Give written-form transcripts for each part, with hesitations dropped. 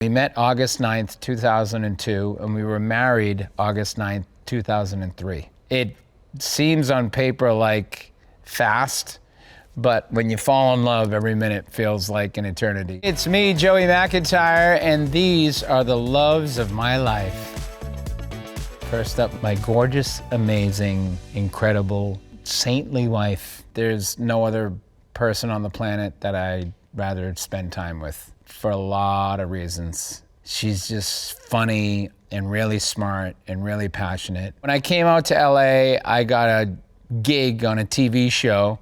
We met August 9th, 2002, and we were married August 9th, 2003. It seems on paper like fast, but when you fall in love, every minute feels like an eternity. It's me, Joey McIntyre, and these are the loves of my life. First up, my gorgeous, amazing, incredible, saintly wife. There's no other person on the planet that I'd rather spend time with for a lot of reasons. She's just funny and really smart and really passionate. When I came out to LA, I got a gig on a TV show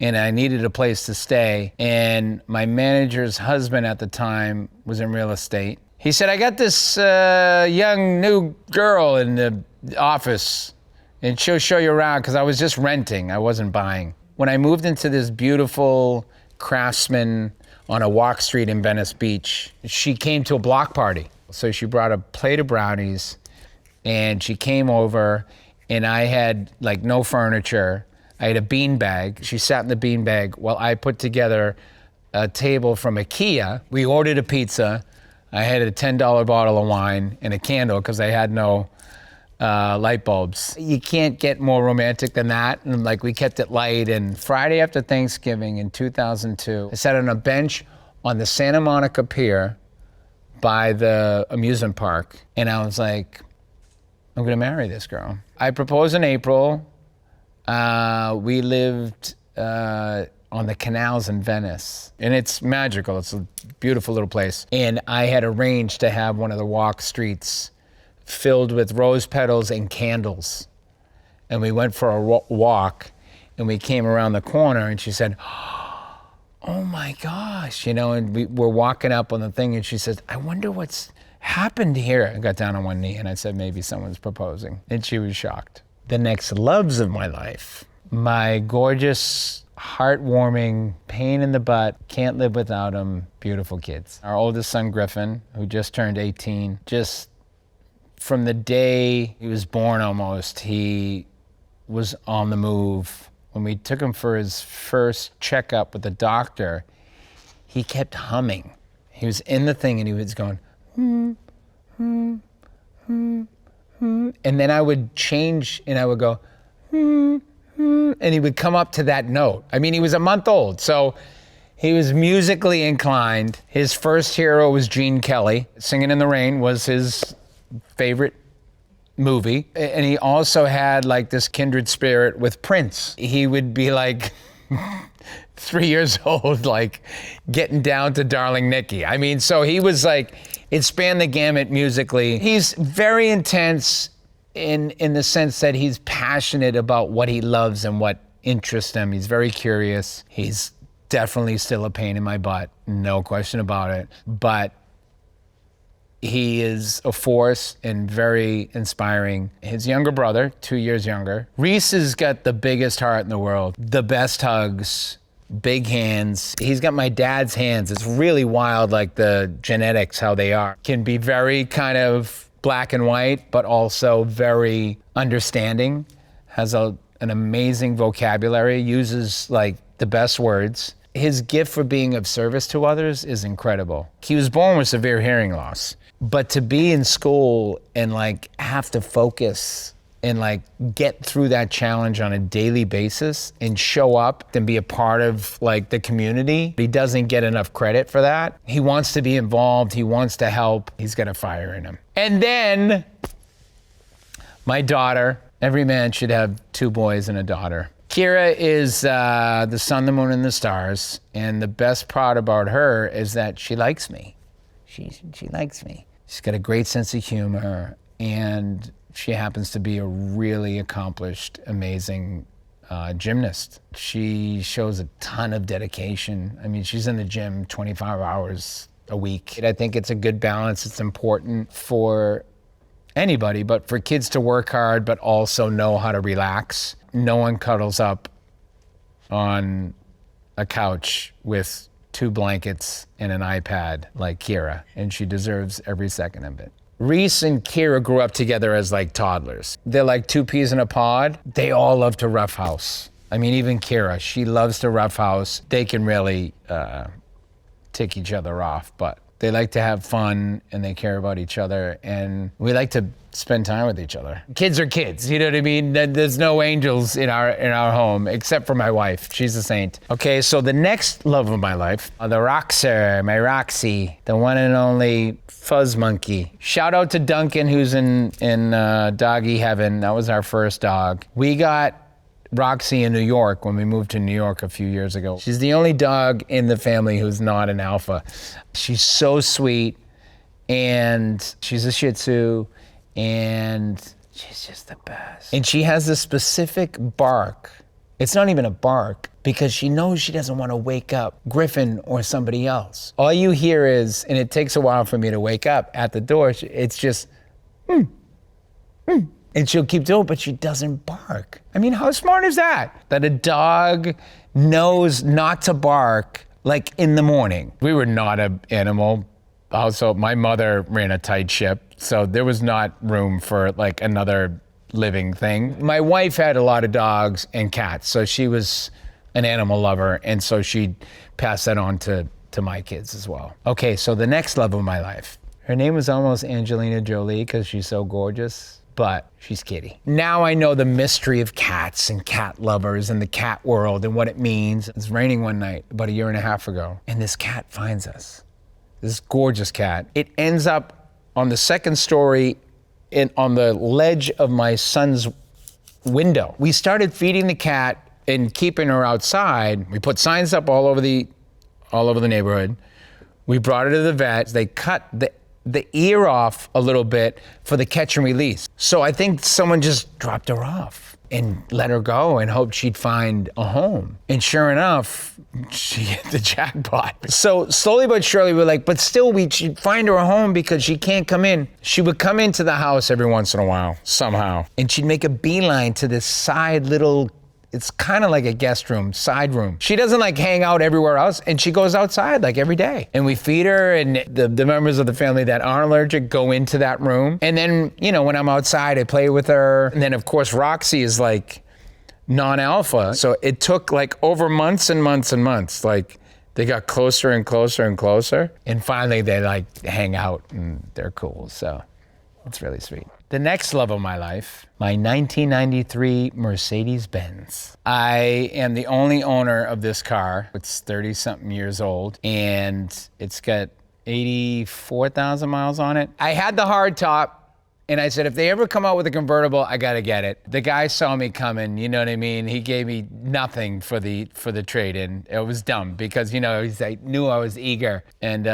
and I needed a place to stay. And my manager's husband at the time was in real estate. He said, I got this young new girl in the office and she'll show you around, because I was just renting, I wasn't buying. When I moved into this beautiful Craftsman on a walk street in Venice Beach, she came to a block party. So she brought a plate of brownies and she came over and I had like no furniture. I had a bean bag. She sat in the bean bag while I put together a table from IKEA. We ordered a pizza. I had a $10 bottle of wine and a candle because I had no light bulbs. You can't get more romantic than that. And like we kept it light. And Friday after Thanksgiving in 2002, I sat on a bench on the Santa Monica Pier by the amusement park. And I was like, I'm gonna marry this girl. I proposed in April. We lived on the canals in Venice. And it's magical, it's a beautiful little place. And I had arranged to have one of the walk streets filled with rose petals and candles. And we went for a walk and we came around the corner and she said, oh my gosh, you know, and we were walking up on the thing and she says, I wonder what's happened here. I got down on one knee and I said, maybe someone's proposing. And she was shocked. The next loves of my life, my gorgeous, heartwarming, pain in the butt, can't live without him, beautiful kids. Our oldest son, Griffin, who just turned 18, just from the day he was born almost, he was on the move. When we took him for his first checkup with the doctor, he kept humming. He was in the thing and he was going, and then I would change and I would go, and he would come up to that note. I mean, he was a month old, so he was musically inclined. His first hero was Gene Kelly. Singing in the Rain was his favorite movie. And he also had like this kindred spirit with Prince. He would be like 3 years old, like getting down to Darling Nikki. I mean, so he was like, it spanned the gamut musically. He's very intense in the sense that he's passionate about what he loves and what interests him. He's very curious. He's definitely still a pain in my butt, no question about it. But he is a force and very inspiring. His younger brother, 2 years younger, Rhys has got the biggest heart in the world, the best hugs, big hands. He's got my dad's hands. It's really wild, like the genetics, how they are. Can be very kind of black and white, but also very understanding. Has an amazing vocabulary, uses like the best words. His gift for being of service to others is incredible. He was born with severe hearing loss, but to be in school and like have to focus and like get through that challenge on a daily basis and show up and be a part of like the community, he doesn't get enough credit for that. He wants to be involved, he wants to help, he's got a fire in him. And then my daughter, every man should have 2 boys and a daughter. Kira is the sun, the moon, and the stars. And the best part about her is that she likes me. She likes me. She's got a great sense of humor, and she happens to be a really accomplished, amazing gymnast. She shows a ton of dedication. I mean, she's in the gym 25 hours a week. I think it's a good balance. It's important for anybody, but for kids to work hard, but also know how to relax. No one cuddles up on a couch with 2 blankets and an iPad like Kira, and she deserves every second of it. Rhys and Kira grew up together as like toddlers. They're like 2 peas in a pod. They all love to roughhouse. I mean, even Kira, she loves to roughhouse. They can really tick each other off, but They like to have fun and they care about each other, and we like to spend time with each other. Kids are kids, you know what I mean? There's no angels in our home, except for my wife. She's a saint. Okay, so the next love of my life, the Roxer, my Roxy, the one and only fuzz monkey. Shout out to Duncan, who's in doggy heaven. That was our first dog. We got Roxy in New York when we moved to New York a few years ago. She's the only dog in the family who's not an alpha. She's so sweet, and she's a Shih Tzu, and she's just the best. And she has this specific bark. It's not even a bark, because she knows she doesn't want to wake up Griffin or somebody else. All you hear is, and it takes a while for me to wake up at the door, it's just, and she'll keep doing it, but she doesn't bark. I mean, how smart is that? That a dog knows not to bark, like in the morning. We were not an animal. Also, my mother ran a tight ship, so there was not room for like another living thing. My wife had a lot of dogs and cats, so she was an animal lover, and so she'd pass that on to my kids as well. Okay, so the next love of my life. Her name was almost Angelina Jolie because she's so gorgeous, but she's Kitty. Now I know the mystery of cats and cat lovers and the cat world and what it means. It's raining one night about a year and a half ago, and this cat finds us. This gorgeous cat. It ends up on the second story on the ledge of my son's window. We started feeding the cat and keeping her outside. We put signs up all over the neighborhood. We brought her to the vet. They cut the ear off a little bit for the catch and release. So I think someone just dropped her off and let her go and hoped she'd find a home. And sure enough, she hit the jackpot. So slowly but surely we're like, but still we should find her a home because she can't come in. She would come into the house every once in a while, somehow. And she'd make a beeline to this side little, it's kind of like a guest room, side room. She doesn't like hang out everywhere else, and she goes outside like every day. And we feed her, and the members of the family that aren't allergic go into that room. And then, you know, when I'm outside, I play with her. And then of course, Roxy is like non-alpha. So it took like over months and months and months. Like they got closer and closer and closer. And finally they like hang out and they're cool. So it's really sweet. The next love of my life, my 1993 Mercedes-Benz. I am the only owner of this car. It's 30-something years old, and it's got 84,000 miles on it. I had the hard top, and I said, if they ever come out with a convertible, I gotta get it. The guy saw me coming, you know what I mean? He gave me nothing for the trade-in. It was dumb because, you know, he knew I was eager. And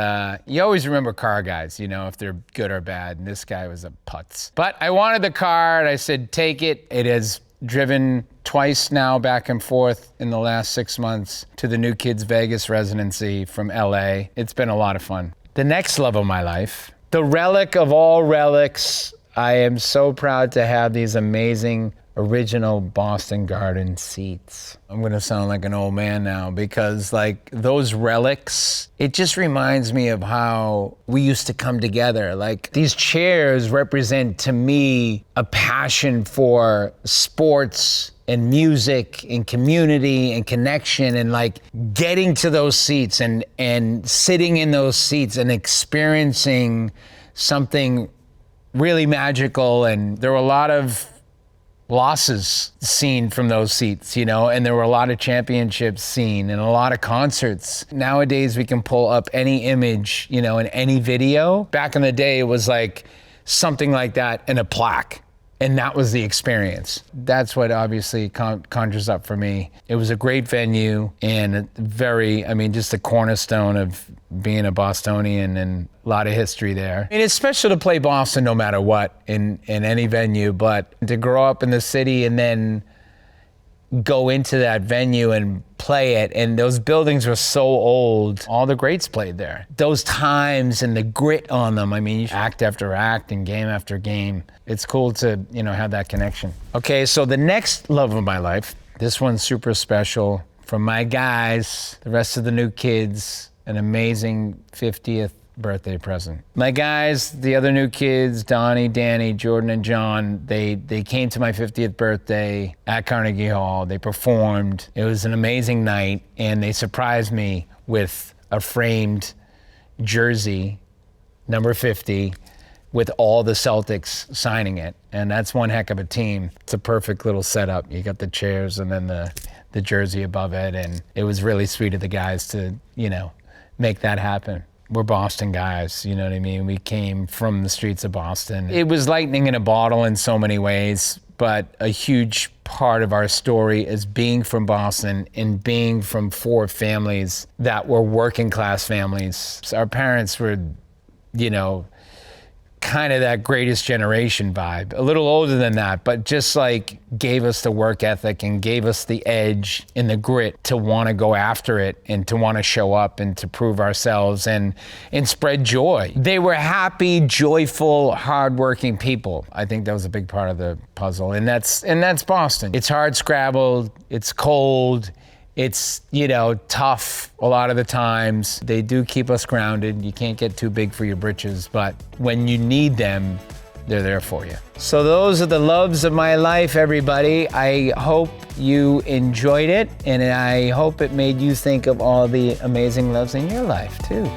you always remember car guys, you know, if they're good or bad. And this guy was a putz. But I wanted the car, and I said, take it. It has driven twice now back and forth in the last 6 months to the new kids' Vegas residency from LA. It's been a lot of fun. The next love of my life, the relic of all relics, I am so proud to have these amazing original Boston Garden seats. I'm gonna sound like an old man now because like those relics, it just reminds me of how we used to come together. Like these chairs represent to me a passion for sports and music and community and connection, and like getting to those seats and sitting in those seats and experiencing something really magical. And there were a lot of losses seen from those seats, you know, and there were a lot of championships seen and a lot of concerts. Nowadays we can pull up any image, you know, in any video. Back in the day it was like something like that in a plaque, and that was the experience. That's what obviously conjures up for me. It was a great venue and just the cornerstone of being a Bostonian, and a lot of history there. I mean, it's special to play Boston no matter what in any venue, but to grow up in the city and then go into that venue and play it, and those buildings were so old. All the greats played there. Those times and the grit on them, I mean, act after act and game after game. It's cool to, you know, have that connection. Okay, so the next love of my life, this one's super special. From my guys, the rest of the new kids, an amazing 50th birthday present. My guys, the other new kids, Donnie, Danny, Jordan, and John, they came to my 50th birthday at Carnegie Hall. They performed. It was an amazing night, and they surprised me with a framed jersey, number 50, with all the Celtics signing it. And that's one heck of a team. It's a perfect little setup. You got the chairs and then the jersey above it. And it was really sweet of the guys to, you know, make that happen. We're Boston guys, you know what I mean? We came from the streets of Boston. It was lightning in a bottle in so many ways, but a huge part of our story is being from Boston and being from 4 families that were working class families. So our parents were, you know, kind of that greatest generation vibe, a little older than that, but just like gave us the work ethic and gave us the edge and the grit to want to go after it and to want to show up and to prove ourselves and spread joy. They were happy, joyful, hardworking people. I think that was a big part of the puzzle, and that's Boston. It's hard scrabbled, it's cold, it's, you know, tough a lot of the times. They do keep us grounded. You can't get too big for your britches, but when you need them, they're there for you. So those are the loves of my life, everybody. I hope you enjoyed it, and I hope it made you think of all the amazing loves in your life, too.